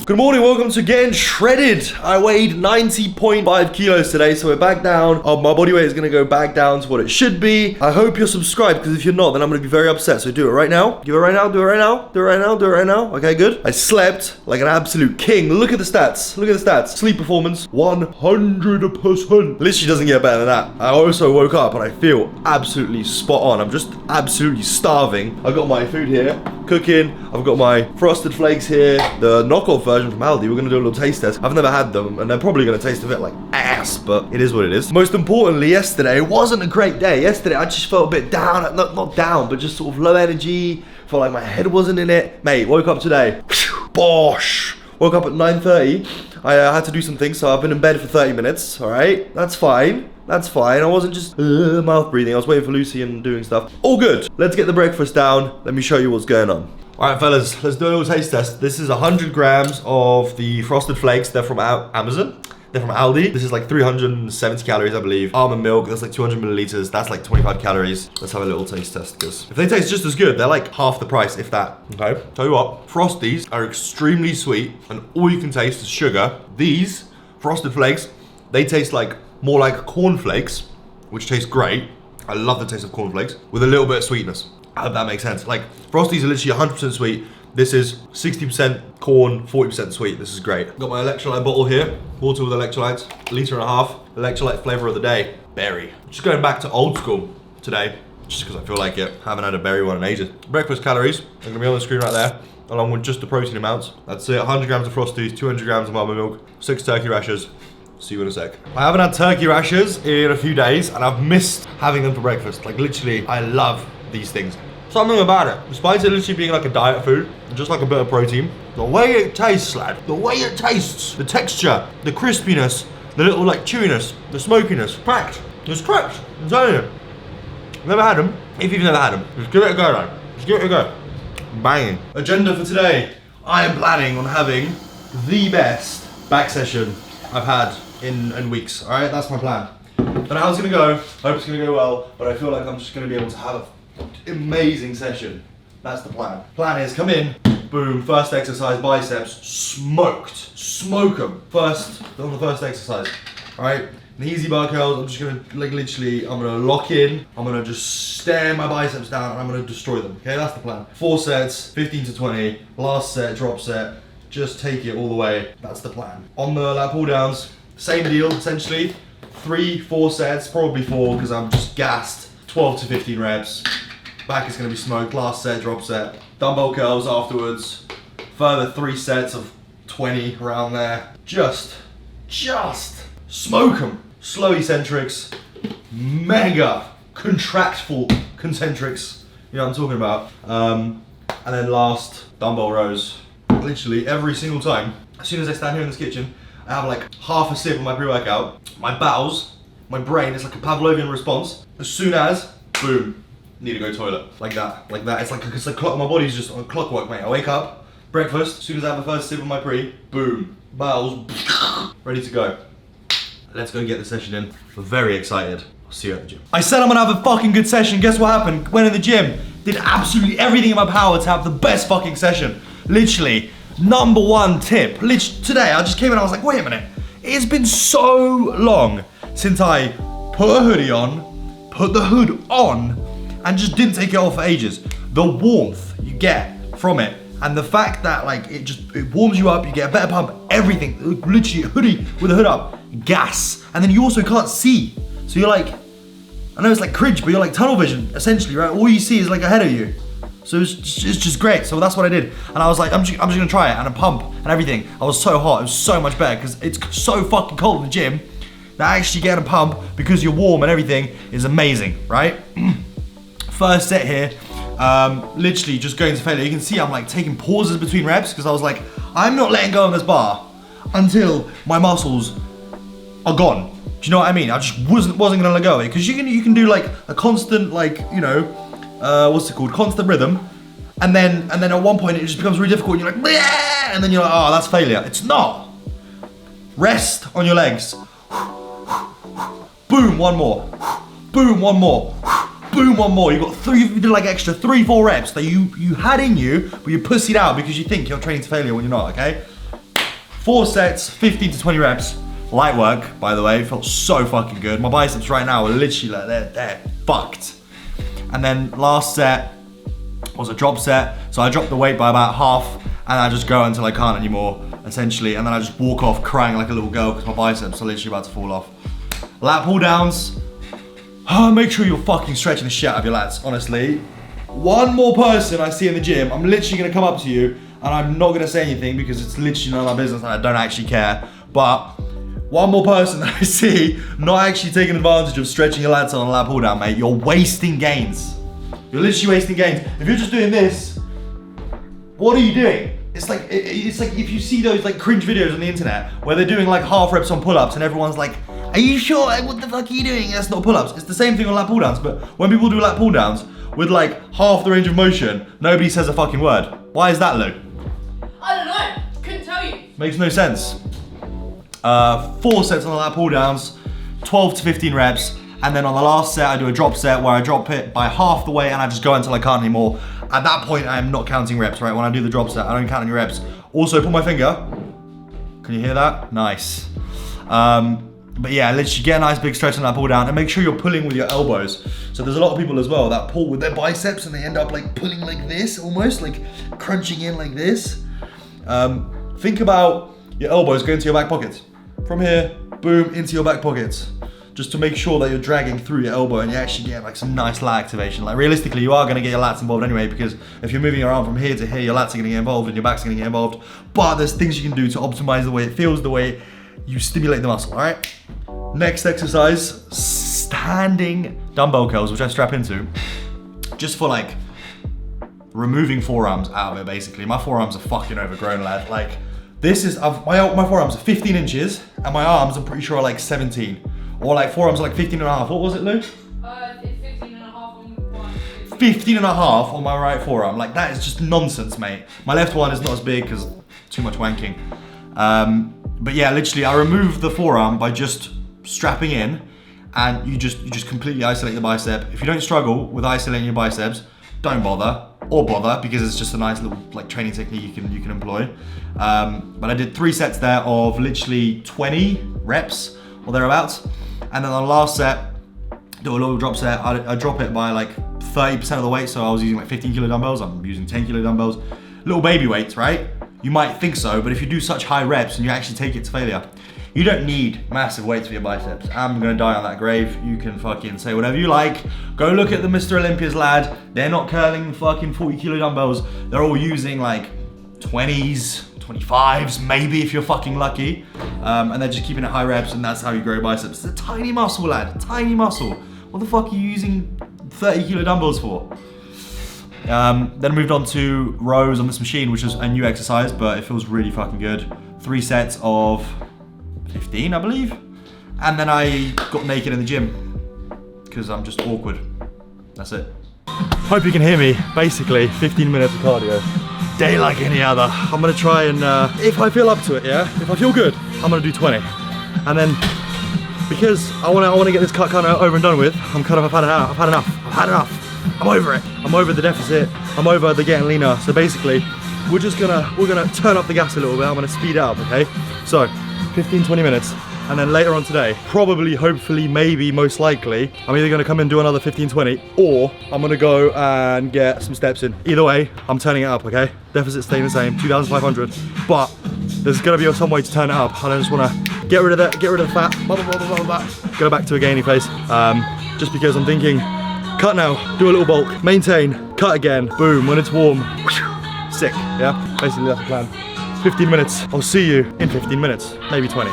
Good morning, welcome to Getting Shredded. I weighed 90.5 kilos today, so we're back down. My body weight is gonna go back down to what it should be. I hope you're subscribed, because if you're not, then I'm gonna be very upset. So do it right now. Do it right now, do it right now, do it right now, do it right now. Okay, good. I slept like an absolute king. Look at the stats. Look at the stats. Sleep performance, 100%. Literally doesn't get better than that. I also woke up and I feel absolutely spot on. I'm just absolutely starving. I've got my food here, cooking. I've got my Frosted Flakes here, the knockoff version from Aldi. We're gonna do a little taste test. I've never had them, and they're probably gonna taste a bit like ass, but it is what it is. Most importantly, yesterday wasn't a great day. Yesterday, I just felt a bit down, not down, but just sort of low energy. Felt like my head wasn't in it. Mate, woke up today, bosh. Woke up at 9:30. I had to do some things, so I've been in bed for 30 minutes, all right? That's fine. That's fine. I wasn't just mouth breathing. I was waiting for Lucy and doing stuff. All good. Let's get the breakfast down. Let me show you what's going on. All right, fellas, let's do a little taste test. This is 100 grams of the Frosted Flakes. They're from Amazon. They're from Aldi. This is like 370 calories, I believe. Almond milk, that's like 200 milliliters. That's like 25 calories. Let's have a little taste test, because if they taste just as good, they're like half the price, if that. Okay, tell you what, Frosties are extremely sweet, and all you can taste is sugar. These Frosted Flakes, they taste like more like cornflakes, which tastes great. I love the taste of cornflakes, with a little bit of sweetness. I hope that makes sense. Like, Frosties are literally 100% sweet. This is 60% corn, 40% sweet. This is great. Got my electrolyte bottle here. Water with electrolytes, 1.5 liters. Electrolyte flavor of the day, berry. Just going back to old school today, just because I feel like it. Haven't had a berry one in ages. Breakfast calories are gonna be on the screen right there, along with just the protein amounts. That's it, 100 grams of Frosties, 200 grams of almond milk, 6 turkey rashers. See you in a sec. I haven't had turkey rashers in a few days, and I've missed having them for breakfast. Like, literally, I love these things. Something about it, despite it literally being like a diet food, just like a bit of protein, the way it tastes, lad, the way it tastes, the texture, the crispiness, the little like chewiness, the smokiness, cracked. It's cracked, I'm telling you. Never had them. If you've never had them, just give it a go, lad. Just give it a go. Banging. Agenda for today, I am planning on having the best back session I've had in weeks, all right? That's my plan. Don't know how it's gonna go, hope it's gonna go well, but I feel like I'm just gonna be able to have an amazing session. That's the plan. Plan is come in, boom, first exercise, biceps, smoked. Smoke them. First, on the first exercise, all right? The easy bar curls, I'm just gonna, like literally, I'm gonna lock in, I'm gonna just stare my biceps down, and I'm gonna destroy them, okay? That's the plan. 4 sets, 15 to 20, last set, drop set, just take it all the way. That's the plan. On the lat pull downs, same deal, essentially. 3-4 sets, probably 4, because I'm just gassed. 12 to 15 reps. Back is gonna be smoked, last set, drop set. Dumbbell curls afterwards. Further 3 sets of 20 around there. Just smoke them. Slow eccentrics, mega contractful concentrics. You know what I'm talking about. And then last, dumbbell rows. Literally every single time. As soon as I stand here in this kitchen, I have like half a sip of my pre-workout. My bowels, my brain is like a Pavlovian response. As soon as, boom, need to go toilet. Like that, like that. It's like clock, my body's just on clockwork, mate. I wake up, breakfast, as soon as I have the first sip of my pre, boom, bowels, ready to go. Let's go get the session in. We're very excited. I'll see you at the gym. I said I'm gonna have a fucking good session. Guess what happened? Went in the gym, did absolutely everything in my power to have the best fucking session. Literally, #1 tip. Today, I just came in and I was like, wait a minute. It's been so long since I put a hoodie on, put the hood on, and just didn't take it off for ages. The warmth you get from it, and the fact that like it warms you up, you get a better pump, everything. Literally, a hoodie with a hood up, gas. And then you also can't see. So you're like, I know it's like cringe, but you're like tunnel vision, essentially, right? All you see is like ahead of you. So it's just great. So that's what I did. And I was like, I'm just gonna try it, and a pump and everything. I was so hot, it was so much better, because it's so fucking cold in the gym that actually getting a pump because you're warm and everything is amazing, right? First set here, literally just going to failure. You can see I'm like taking pauses between reps, because I was like, I'm not letting go of this bar until my muscles are gone. Do you know what I mean? I just wasn't gonna let go of it, because you can do like a constant, like, you know, what's it called? Constant rhythm. And then at one point it just becomes really difficult, and you're like, bleh! And then you're like, oh, that's failure. It's not. Rest on your legs. Boom, one more. Boom, one more. Boom, one more. You got you did like extra 3-4 reps that you had in you, but you pussied out because you think you're training to failure when you're not, okay? 4 sets, 15 to 20 reps. Light work, by the way, felt so fucking good. My biceps right now are literally like, they're fucked. And then last set was a drop set. So I dropped the weight by about half and I just go until I can't anymore, essentially. And then I just walk off crying like a little girl because my biceps are literally about to fall off. Lat pull downs. Make sure you're fucking stretching the shit out of your lats, honestly. One more person I see in the gym, I'm literally gonna come up to you and I'm not gonna say anything because it's literally none of my business and I don't actually care. But one more person that I see not actually taking advantage of stretching your lats on a lat pull down, mate, you're wasting gains. You're literally wasting gains. If you're just doing this, what are you doing? It's like if you see those like cringe videos on the internet where they're doing like half reps on pull-ups and everyone's like, are you sure? What the fuck are you doing? That's not pull-ups. It's the same thing on lat pull downs, but when people do lat pull downs with like half the range of motion, nobody says a fucking word. Why is that, Lou? I don't know. Couldn't tell you. Makes no sense. 4 sets on the lat pull downs, 12 to 15 reps, and then on the last set I do a drop set where I drop it by half the weight and I just go until I can't anymore. At that point I am not counting reps, right? When I do the drop set, I don't count any reps. Also, put my finger. Can you hear that? Nice. But yeah, literally get a nice big stretch on that pull down and make sure you're pulling with your elbows. So there's a lot of people as well that pull with their biceps and they end up like pulling like this, almost like crunching in like this. Think about your elbows going to your back pockets. From here, boom, into your back pockets. Just to make sure that you're dragging through your elbow and you actually get like some nice lat activation. Like realistically, you are gonna get your lats involved anyway, because if you're moving your arm from here to here, your lats are gonna get involved and your back's gonna get involved. But there's things you can do to optimize the way it feels, the way you stimulate the muscle, all right? Next exercise, standing dumbbell curls, which I strap into, just for like removing forearms out of it, basically. My forearms are fucking overgrown, lad. Like, this is, my forearms are 15 inches, and my arms, I'm pretty sure, are like 17. Or like forearms are like 15 and a half. What was it, Lou? It's 15 and a half on one. 15 and a half on my right forearm. Like, that is just nonsense, mate. My left one is not as big because too much wanking. But yeah, literally, I remove the forearm by just strapping in, and you just completely isolate the bicep. If you don't struggle with isolating your biceps, don't bother, or bother, because it's just a nice little like training technique you can employ. But I did 3 sets there of literally 20 reps or thereabouts, and then on the last set, do a little drop set. I drop it by like 30% of the weight, so I was using like 15 kilo dumbbells. I'm using 10 kilo dumbbells, little baby weights, right? You might think so, but if you do such high reps and you actually take it to failure, you don't need massive weights for your biceps. I'm gonna die on that grave. You can fucking say whatever you like. Go look at the Mr. Olympias, lad. They're not curling fucking 40 kilo dumbbells. They're all using like 20s, 25s, maybe if you're fucking lucky. And they're just keeping it high reps, and that's how you grow biceps. It's a tiny muscle, lad, tiny muscle. What the fuck are you using 30 kilo dumbbells for? Then I moved on to rows on this machine, which is a new exercise, but it feels really fucking good. 3 sets of 15, I believe. And then I got naked in the gym because I'm just awkward. That's it. Hope you can hear me. Basically, 15 minutes of cardio. Day like any other. I'm gonna try and, if I feel up to it, yeah? If I feel good, I'm gonna do 20. And then, because I wanna get this cut kind of over and done with, I've had enough. I'm over it. I'm over the deficit. I'm over the getting leaner. So basically, we're gonna turn up the gas a little bit. I'm gonna speed it up, okay? So, 15, 20 minutes. And then later on today, probably, hopefully, maybe, most likely, I'm either gonna come and do another 15, 20, or I'm gonna go and get some steps in. Either way, I'm turning it up, okay? Deficit staying the same, 2,500. But there's gonna be some way to turn it up. And I just wanna get rid of the fat, blah, blah, blah, blah, blah, go back to a gainy phase. Just because I'm thinking, cut now, do a little bulk, maintain, cut again, boom, when it's warm, sick, yeah? Basically that's the plan. 15 minutes, I'll see you in 15 minutes, maybe 20.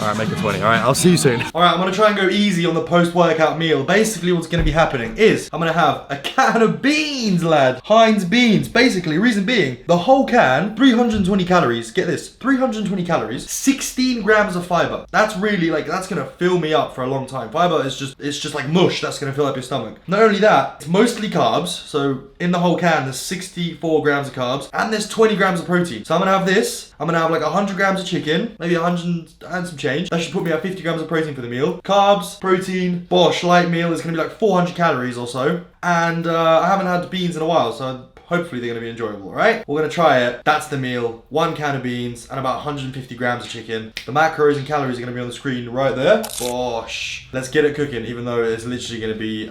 All right, make it 20, all right, I'll see you soon. All right, I'm gonna try and go easy on the post-workout meal. Basically, what's gonna be happening is I'm gonna have a can of beans, lad. Heinz beans. Basically, reason being, the whole can, 320 calories, get this, 320 calories, 16 grams of fiber. That's really like, that's gonna fill me up for a long time. Fiber is it's just like mush that's gonna fill up your stomach. Not only that, it's mostly carbs. So in the whole can, there's 64 grams of carbs and there's 20 grams of protein. So I'm gonna have this, I'm gonna have like 100 grams of chicken, maybe 100 and some change. That should put me at 50 grams of protein for the meal. Carbs, protein, bosh, light meal is gonna be like 400 calories or so. And I haven't had beans in a while, so hopefully they're gonna be enjoyable, alright? We're gonna try it. That's the meal. 1 can of beans and about 150 grams of chicken. The macros and calories are gonna be on the screen right there. Bosh. Let's get it cooking, even though it's literally gonna be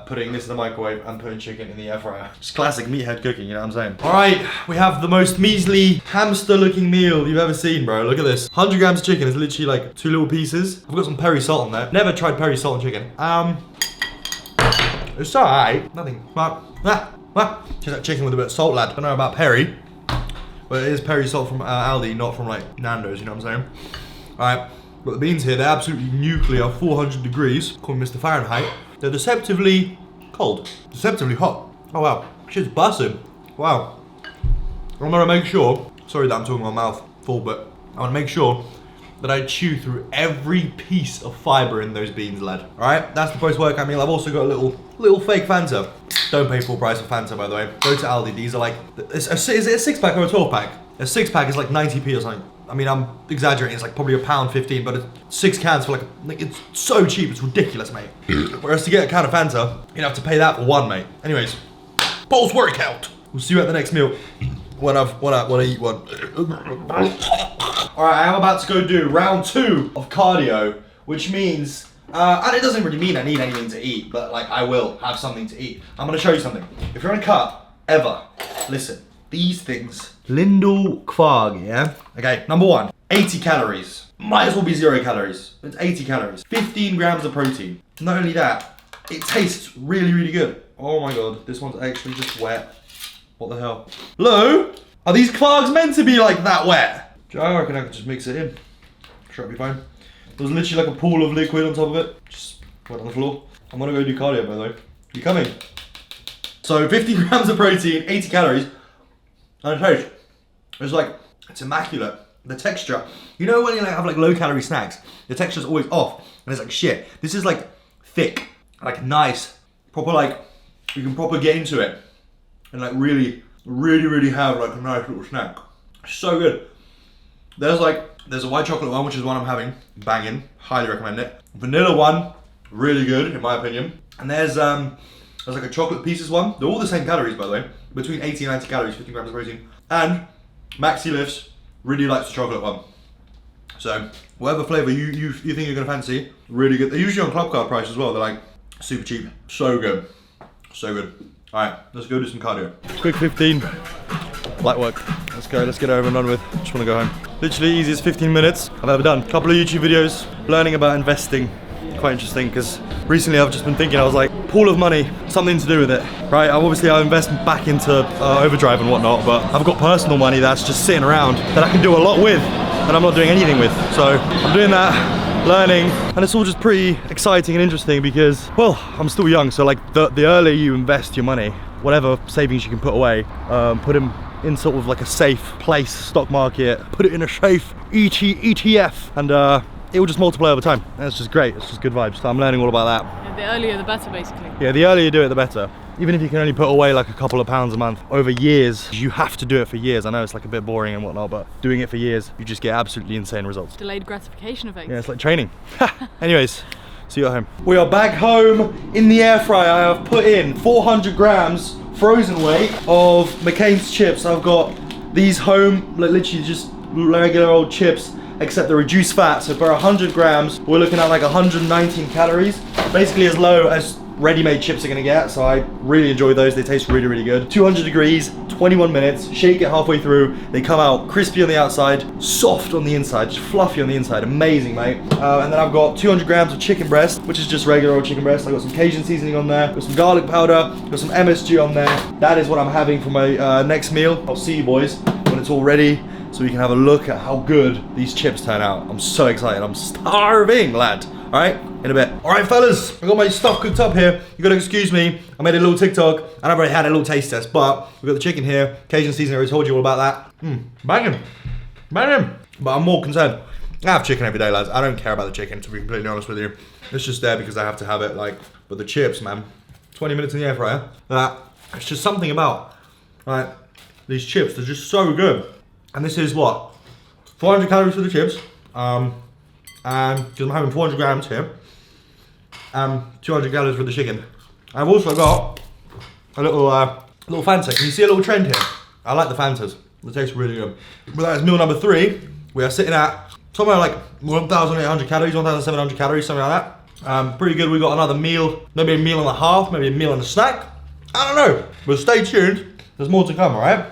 putting this in the microwave and putting chicken in the air fryer. Just classic meathead cooking, you know what I'm saying? Alright, we have the most measly hamster looking meal you've ever seen, bro. Look at this. 100 grams of chicken is literally like 2 little pieces. I've got some peri salt on there. Never tried peri salt on chicken. It's alright. Nothing. Just like chicken with a bit of salt, lad. I don't know about peri, but it is peri salt from Aldi, not from like Nando's, you know what I'm saying? Alright, got the beans here. They're absolutely nuclear, 400 degrees. Call me Mr. Fahrenheit. They're deceptively cold. Deceptively hot. Oh wow. Shit's busting. Wow. I'm gonna make sure, sorry that I'm talking my mouth full, but I wanna make sure that I chew through every piece of fiber in those beans, lad. Alright, that's the post-workout meal. I've also got a little fake Fanta. Don't pay full price for Fanta, by the way. Go to Aldi. These are like, is it a 6-pack or a 12-pack? A 6-pack is like 90p or something. I mean, I'm exaggerating. It's like probably £1.15, but it's 6 cans for like it's so cheap. It's ridiculous, mate. Whereas to get a can of Fanta, you'd have to pay that for 1, mate. Anyways, post-workout. We'll see you at the next meal when I eat one. Alright, I am about to go do round 2 of cardio, which means, and it doesn't really mean I need anything to eat, but like I will have something to eat. I'm gonna show you something. If you're on a cut, ever, listen, these things. Lindor Kvarg, yeah? Okay, number 1, 80 calories. Might as well be 0 calories. It's 80 calories. 15 grams of protein. Not only that, it tastes really, really good. Oh my god, this one's actually just wet. What the hell? Hello? Are these Kvargs meant to be like that wet? I reckon I could just mix it in. Sure, it'll be fine. There was literally like a pool of liquid on top of it. Just went on the floor. I'm gonna go do cardio, by the way. You coming? So 50 grams of protein, 80 calories. And the taste, it's immaculate. The texture, you know when you like have like low calorie snacks, the texture's always off. And it's like shit. This is like thick, like nice, proper like, you can proper get into it. And like really have like a nice little snack. So good. There's a white chocolate one, which is one I'm having, banging, highly recommend it. Vanilla one, really good in my opinion. And there's like a chocolate pieces one. They're all the same calories, by the way, between 80 and 90 calories, 15 grams of protein. And Maxi Lifts really likes the chocolate one. So whatever flavor you think you're gonna fancy, really good. They're usually on Club Card price as well. They're like super cheap, so good, so good. All right, let's go do some cardio. Quick 15, light work. Let's go, let's get it over and done with. Just wanna go home. Literally easiest 15 minutes I've ever done. Couple of YouTube videos, learning about investing. Quite interesting, because recently I've just been thinking, I was like, pool of money, something to do with it, right? I invest back into Overdrive and whatnot, but I've got personal money that's just sitting around that I can do a lot with, that I'm not doing anything with. So I'm doing that, learning, and it's all just pretty exciting and interesting because, well, I'm still young, so like the earlier you invest your money, whatever savings you can put away, put them in sort of like a safe place, stock market, put it in a safe ETF, and it will just multiply over time. And it's just great, it's just good vibes. So I'm learning all about that. Yeah, the earlier the better, basically. Yeah, the earlier you do it, the better. Even if you can only put away like a couple of pounds a month over years, you have to do it for years. I know it's like a bit boring and whatnot, but doing it for years, you just get absolutely insane results. Delayed gratification effect. Yeah, it's like training. Anyways, see you at home. We are back home in the air fryer. I have put in 400 grams frozen weight of McCain's chips. I've got these home, like literally just regular old chips, except the reduced fat. So for 100 grams, we're looking at like 119 calories. Basically as low as ready-made chips are gonna get. So I really enjoy those. They taste really, really good. 200 degrees, 21 minutes, shake it halfway through. They come out crispy on the outside, soft on the inside, just fluffy on the inside. Amazing, mate. And then I've got 200 grams of chicken breast, which is just regular old chicken breast. I've got some Cajun seasoning on there, got some garlic powder, got some MSG on there. That is what I'm having for my next meal. I'll see you boys when it's all ready, so we can have a look at how good these chips turn out. I'm so excited, I'm starving, lad. All right, in a bit. All right, fellas, I got my stuff cooked up here. You gotta excuse me, I made a little TikTok, and I've already had a little taste test, but we've got the chicken here, Cajun seasoning, I already told you all about that. Banging, banging. But I'm more concerned. I have chicken every day, lads. I don't care about the chicken, to be completely honest with you. It's just there because I have to have it, like, but the chips, man, 20 minutes in the air fryer, it's just something about, right, these chips, they're just so good. And this is what? 400 calories for the chips. And because I'm having 400 grams here. 200 calories for the chicken. I've also got a little Little Fanta. Can you see a little trend here? I like the Fantas. They taste really good. But that is meal number 3. We are sitting at somewhere like 1,800 calories, 1,700 calories, something like that. Pretty good. We got another meal, maybe a meal and a half, maybe a meal and a snack. I don't know. But stay tuned. There's more to come, alright?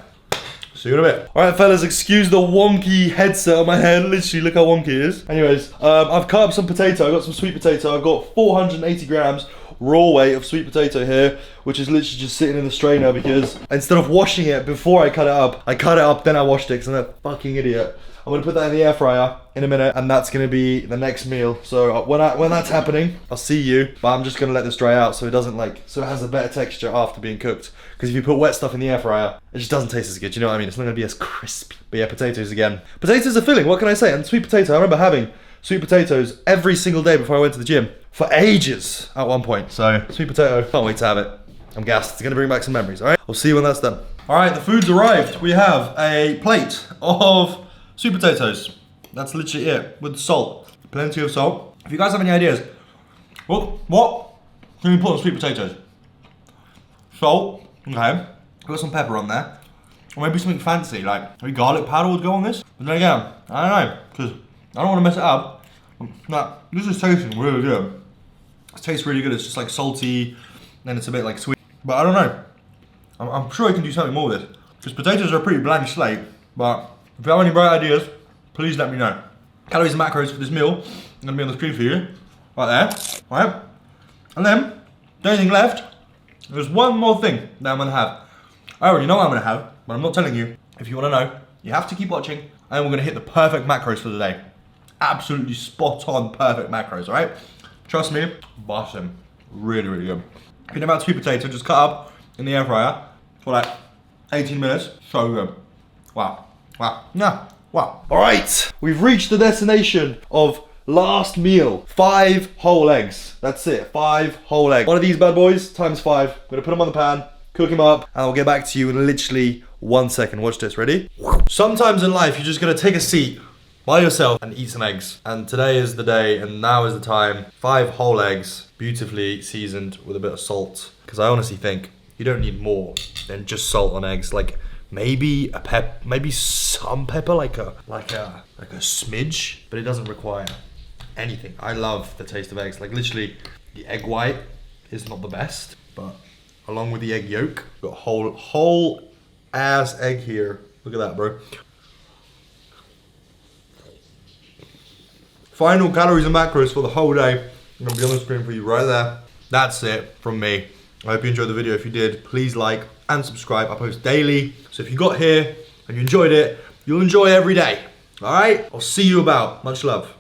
See you in a bit. Alright, fellas, excuse the wonky headset on my head. Literally, look how wonky it is. Anyways, I've cut up some potato. I've got some sweet potato. I've got 480 grams raw weight of sweet potato here, which is literally just sitting in the strainer because instead of washing it before I cut it up, then I washed it because I'm a fucking idiot. I'm gonna put that in the air fryer in a minute, and that's gonna be the next meal. So when that's happening, I'll see you. But I'm just gonna let this dry out so it doesn't so it has a better texture after being cooked. Because if you put wet stuff in the air fryer, it just doesn't taste as good. You know what I mean? It's not gonna be as crispy. But yeah, potatoes again. Potatoes are filling. What can I say? And sweet potato. I remember having sweet potatoes every single day before I went to the gym for ages at one point. So sweet potato. Can't wait to have it. I'm gassed. It's gonna bring back some memories. All right. I'll see you when that's done. All right. The food's arrived. We have a plate of sweet potatoes. That's literally it, with salt. Plenty of salt. If you guys have any ideas, what can you put on sweet potatoes? Salt, okay. Got some pepper on there. Or maybe something fancy, like maybe garlic powder would go on this. But then again, I don't know, because I don't want to mess it up. Nah, this is tasting really good. It tastes really good. It's just like salty, and it's a bit like sweet. But I don't know. I'm sure I can do something more with it. Because potatoes are a pretty blank slate, but if you have any bright ideas, please let me know. Calories and macros for this meal, I'm gonna be on the screen for you. Right there, right? And then, the only thing left, there's one more thing that I'm gonna have. I already know what I'm gonna have, but I'm not telling you. If you wanna know, you have to keep watching, and we're gonna hit the perfect macros for the day. Absolutely spot on perfect macros, alright? Trust me, awesome. Really, really good. If you know about sweet potato, just cut up in the air fryer for like 18 minutes. So good. Wow. Wow. Yeah. Wow. All right. We've reached the destination of last meal. 5 whole eggs. That's it. 5 whole eggs. One of these bad boys times 5. I'm going to put them on the pan, cook them up, and I'll get back to you in literally 1 second. Watch this. Ready? Sometimes in life, you're just going to take a seat by yourself and eat some eggs. And today is the day, and now is the time. 5 whole eggs, beautifully seasoned with a bit of salt. Because I honestly think you don't need more than just salt on eggs. Like maybe some pepper, like a smidge, but it doesn't require anything. I love the taste of eggs. Like literally, the egg white is not the best, but along with the egg yolk, got a whole ass egg here. Look at that, bro. Final calories and macros for the whole day. I'm gonna be on the screen for you right there. That's it from me. I hope you enjoyed the video. If you did, please like and subscribe. I post daily. So if you got here and you enjoyed it, you'll enjoy every day. All right? I'll see you about. Much love.